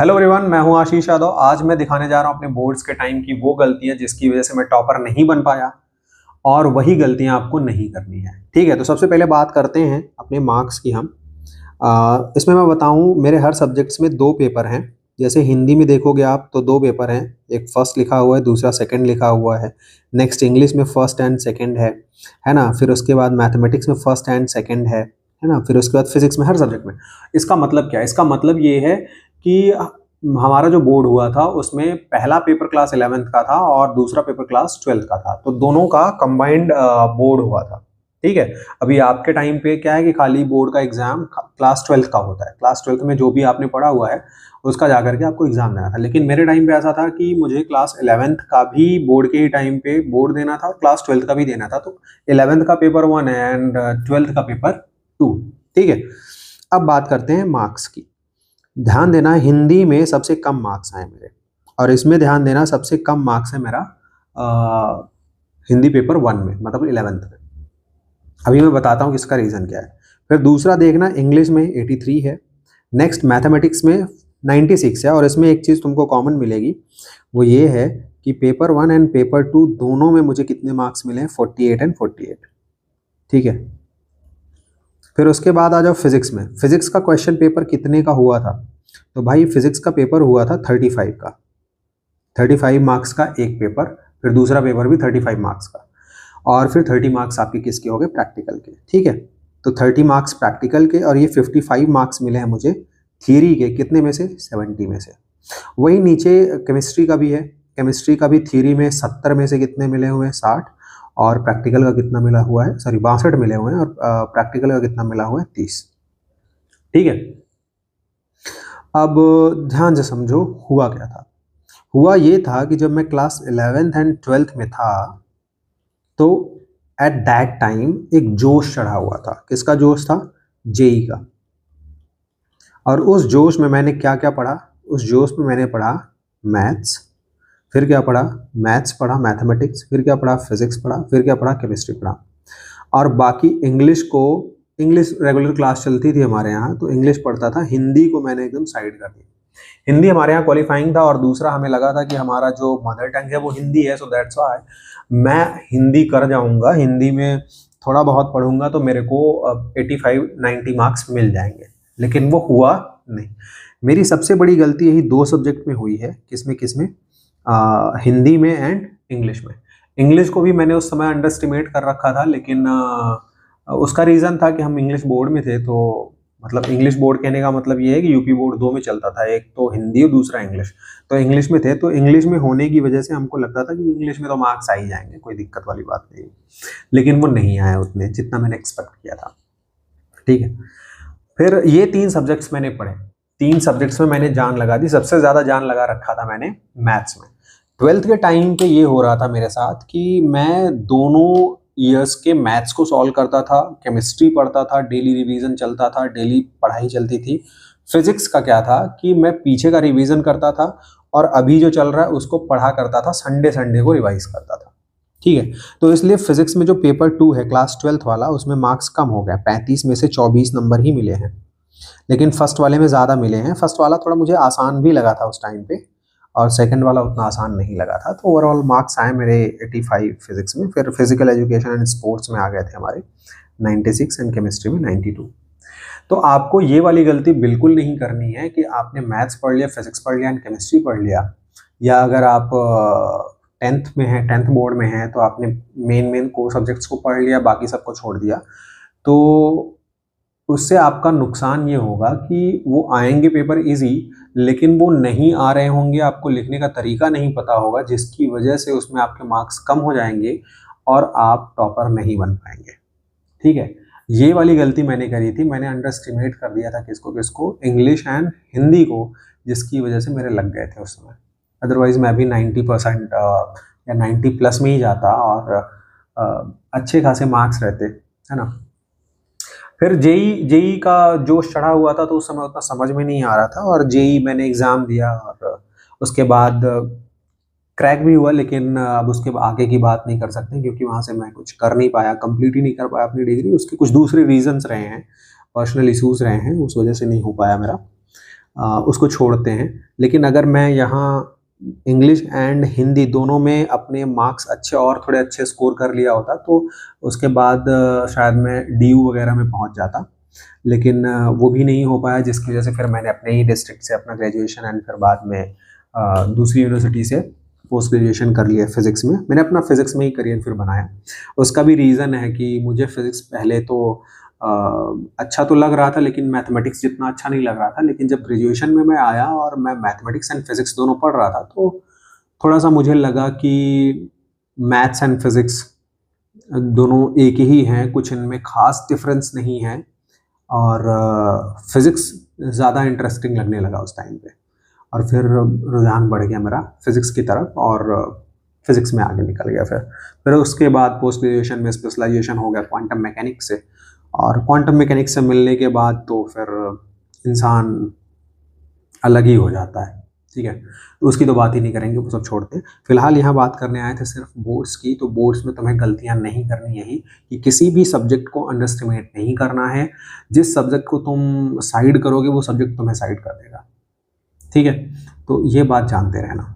Hello everyone, मैं हूं आशीष यादव। आज मैं दिखाने जा रहा हूं अपने बोर्ड्स के टाइम की वो गलतियां जिसकी वजह से मैं टॉपर नहीं बन पाया, और वही गलतियां आपको नहीं करनी है। ठीक है, तो सबसे पहले बात करते हैं अपने मार्क्स की हम। इसमें मैं बताऊं, मेरे हर सब्जेक्ट्स में दो पेपर हैं। जैसे हिंदी में देखोगे आप तो दो पेपर हैं, एक फर्स्ट लिखा हुआ है, दूसरा सेकंड लिखा हुआ है। नेक्स्ट इंग्लिश में फर्स्ट एंड सेकंड है ना। फिर उसके बाद मैथमेटिक्स में फर्स्ट एंड सेकंड है ना। फिर उसके बाद फिजिक्स में, हर सब्जेक्ट में। इसका मतलब क्या है? इसका मतलब ये है कि हमारा जो बोर्ड हुआ था उसमें पहला पेपर क्लास 11th का था और दूसरा पेपर क्लास 12th का था, तो दोनों का कंबाइंड बोर्ड हुआ था। ठीक है। अभी आपके टाइम पे क्या है कि खाली बोर्ड का एग्जाम क्लास 12th का होता है। क्लास 12th में जो भी आपने पढ़ा हुआ है उसका जाकर के आपको एग्जाम देना था। लेकिन मेरे टाइम पे ऐसा था कि मुझे क्लास 11th का भी बोर्ड के ही टाइम पे बोर्ड देना था और क्लास 12th का भी देना था। तो 11th का पेपर 1 एंड 12th का पेपर 2। ठीक है। अब बात करते हैं मार्क्स की। ध्यान देना, हिंदी में सबसे कम मार्क्स आए मेरे, और इसमें ध्यान देना सबसे कम मार्क्स है मेरा हिंदी पेपर 1 में, मतलब 11th में। अभी मैं बताता हूँ कि इसका रीज़न क्या है। फिर दूसरा देखना, इंग्लिश में 83 है। नेक्स्ट मैथमेटिक्स में 96 है, और इसमें एक चीज़ तुमको कॉमन मिलेगी, वो ये है कि पेपर 1 एंड पेपर 2 दोनों में मुझे कितने मार्क्स मिले हैं? 48 एंड 48। ठीक है। फिर उसके बाद आ जाओ फिजिक्स में। फिजिक्स का क्वेश्चन पेपर कितने का हुआ था? तो भाई फिजिक्स का पेपर हुआ था 35 का। 35 मार्क्स का एक पेपर, फिर दूसरा पेपर भी 35 मार्क्स का, और फिर 30 मार्क्स आपके किसके हो गए? प्रैक्टिकल के। ठीक है। तो 30 मार्क्स प्रैक्टिकल के, और ये 55 मार्क्स मिले हैं मुझे थियरी के। कितने में से? 70 में से। वही नीचे केमिस्ट्री का भी है। केमिस्ट्री का भी थियरी में 70 में से कितने मिले हुए हैं? 60। और प्रैक्टिकल का कितना मिला हुआ है? सॉरी, 62 मिले हुए हैं, और प्रैक्टिकल का कितना मिला हुआ है? 30। ठीक है। अब ध्यान से समझो, हुआ क्या था। हुआ ये था कि जब मैं क्लास 11th एंड 12th में था, तो एट दैट टाइम एक जोश चढ़ा हुआ था। किसका जोश था? जेई का। और उस जोश में मैंने क्या क्या पढ़ा? उस जोश में मैंने पढ़ा मैथ्स, फिर क्या पढ़ा? मैथ्स पढ़ा, मैथमेटिक्स, फिर क्या पढ़ा? फिजिक्स पढ़ा, फिर क्या पढ़ा? केमिस्ट्री पढ़ा। और बाकी इंग्लिश को, इंग्लिश रेगुलर क्लास चलती थी हमारे यहाँ, तो इंग्लिश पढ़ता था। हिंदी को मैंने एकदम साइड कर दिया। हिंदी हमारे यहाँ क्वालिफाइंग था, और दूसरा हमें लगा था कि हमारा जो मदर टंग है वो हिंदी है, सो दैट्स व्हाई मैं हिंदी कर जाऊंगा। हिंदी में थोड़ा बहुत पढ़ूंगा तो मेरे को 85-90 मार्क्स मिल जाएंगे। लेकिन वो हुआ नहीं। मेरी सबसे बड़ी गलती यही दो सब्जेक्ट में हुई है। किसमें किसमें? हिंदी में एंड इंग्लिश में। इंग्लिश को भी मैंने उस समय अंडर एस्टिमेट कर रखा था, लेकिन उसका रीज़न था कि हम इंग्लिश बोर्ड में थे। तो मतलब इंग्लिश बोर्ड कहने का मतलब ये है कि यूपी बोर्ड दो में चलता था, एक तो हिंदी और दूसरा इंग्लिश। तो इंग्लिश में थे, तो इंग्लिश में होने की वजह से हमको लगता था कि इंग्लिश में तो मार्क्स आ ही जाएंगे, कोई दिक्कत वाली बात नहीं। लेकिन वो नहीं आया उतने जितना मैंने एक्सपेक्ट किया था। ठीक है। फिर ये 3 सब्जेक्ट्स मैंने पढ़े। 3 सब्जेक्ट्स में मैंने जान लगा दी। सबसे ज़्यादा जान लगा रखा था मैंने मैथ्स में। 12th के टाइम पे ये हो रहा था मेरे साथ कि मैं दोनों ईयर्स के मैथ्स को सॉल्व करता था, केमिस्ट्री पढ़ता था, डेली रिवीजन चलता था, डेली पढ़ाई चलती थी। फिजिक्स का क्या था कि मैं पीछे का रिवीजन करता था, और अभी जो चल रहा है उसको पढ़ा करता था, संडे संडे को रिवाइज करता था। ठीक है। तो इसलिए फिजिक्स में जो पेपर 2 है क्लास 12th वाला, उसमें मार्क्स कम हो गए। 35 में से 24 नंबर ही मिले हैं। लेकिन फर्स्ट वाले में ज़्यादा मिले हैं। फर्स्ट वाला थोड़ा मुझे आसान भी लगा था उस टाइम पे, और सेकंड वाला उतना आसान नहीं लगा था। तो ओवरऑल मार्क्स आए मेरे 85 फिजिक्स में। फिर फिजिकल एजुकेशन एंड स्पोर्ट्स में आ गए थे हमारे 96, एंड केमिस्ट्री में 92। तो आपको ये वाली गलती बिल्कुल नहीं करनी है कि आपने मैथ्स पढ़ लिया, फिजिक्स पढ़ लिया एंड केमिस्ट्री पढ़ लिया, या अगर आप 10th में हैं, 10th बोर्ड में हैं, तो आपने मेन कोर सब्जेक्ट्स को पढ़ लिया, बाकी सबको छोड़ दिया। तो उससे आपका नुकसान ये होगा कि वो आएंगे पेपर इजी, लेकिन वो नहीं आ रहे होंगे, आपको लिखने का तरीका नहीं पता होगा, जिसकी वजह से उसमें आपके मार्क्स कम हो जाएंगे और आप टॉपर नहीं बन पाएंगे। ठीक है। ये वाली गलती मैंने करी थी। मैंने अंडर एस्टिमेट कर दिया था किसको किसको? इंग्लिश एंड हिंदी को, जिसकी वजह से मेरे लग गए थे उस समय। अदरवाइज मैं भी 90% या 90 प्लस में ही जाता, और अच्छे खासे मार्क्स रहते, है ना। फिर जेई जेई का जोश चढ़ा हुआ था, तो उस समय उतना समझ में नहीं आ रहा था, और जेई मैंने एग्ज़ाम दिया, और उसके बाद क्रैक भी हुआ। लेकिन अब उसके आगे की बात नहीं कर सकते, क्योंकि वहाँ से मैं कुछ कर नहीं पाया, कंप्लीट ही नहीं कर पाया अपनी डिग्री। उसके कुछ दूसरे रीजंस रहे हैं, पर्सनल इश्यूज़ रहे हैं, उस वजह से नहीं हो पाया मेरा। उसको छोड़ते हैं। लेकिन अगर मैं यहाँ इंग्लिश एंड हिंदी दोनों में अपने मार्क्स अच्छे और थोड़े अच्छे स्कोर कर लिया होता तो उसके बाद शायद मैं DU वगैरह में पहुंच जाता, लेकिन वो भी नहीं हो पाया, जिसकी वजह से फिर मैंने अपने ही डिस्ट्रिक्ट से अपना ग्रेजुएशन एंड फिर बाद में दूसरी यूनिवर्सिटी से पोस्ट ग्रेजुएशन कर लिया फिज़िक्स में। मैंने अपना फिज़िक्स में ही करियर फिर बनाया। उसका भी रीज़न है कि मुझे फिज़िक्स पहले तो अच्छा तो लग रहा था, लेकिन मैथमेटिक्स जितना अच्छा नहीं लग रहा था। लेकिन जब ग्रेजुएशन में मैं आया और मैं मैथमेटिक्स एंड फिज़िक्स दोनों पढ़ रहा था तो थोड़ा-सा मुझे लगा कि मैथ्स एंड फिज़िक्स दोनों एक ही हैं, कुछ इनमें ख़ास डिफरेंस नहीं है और फिज़िक्स ज़्यादा इंटरेस्टिंग लगने लगा उस टाइम पे। और फिर रुझान बढ़ गया मेरा फिज़िक्स की तरफ और फिज़िक्स में आगे निकल गया। फिर उसके बाद पोस्ट ग्रेजुएशन में स्पेशलाइजेशन हो गया क्वांटम मैकेनिक्स से, और क्वांटम मैकेनिक्स से मिलने के बाद तो फिर इंसान अलग ही हो जाता है। ठीक है, तो उसकी तो बात ही नहीं करेंगे, वो सब छोड़ते हैं। फिलहाल यहाँ बात करने आए थे सिर्फ बोर्ड्स की। तो बोर्ड्स में तुम्हें गलतियाँ नहीं करनी, यही कि किसी भी सब्जेक्ट को अंडर एस्टिमेट नहीं करना है। जिस सब्जेक्ट को तुम साइड करोगे वो सब्जेक्ट तुम्हें साइड कर देगा। ठीक है, तो ये बात जानते रहना।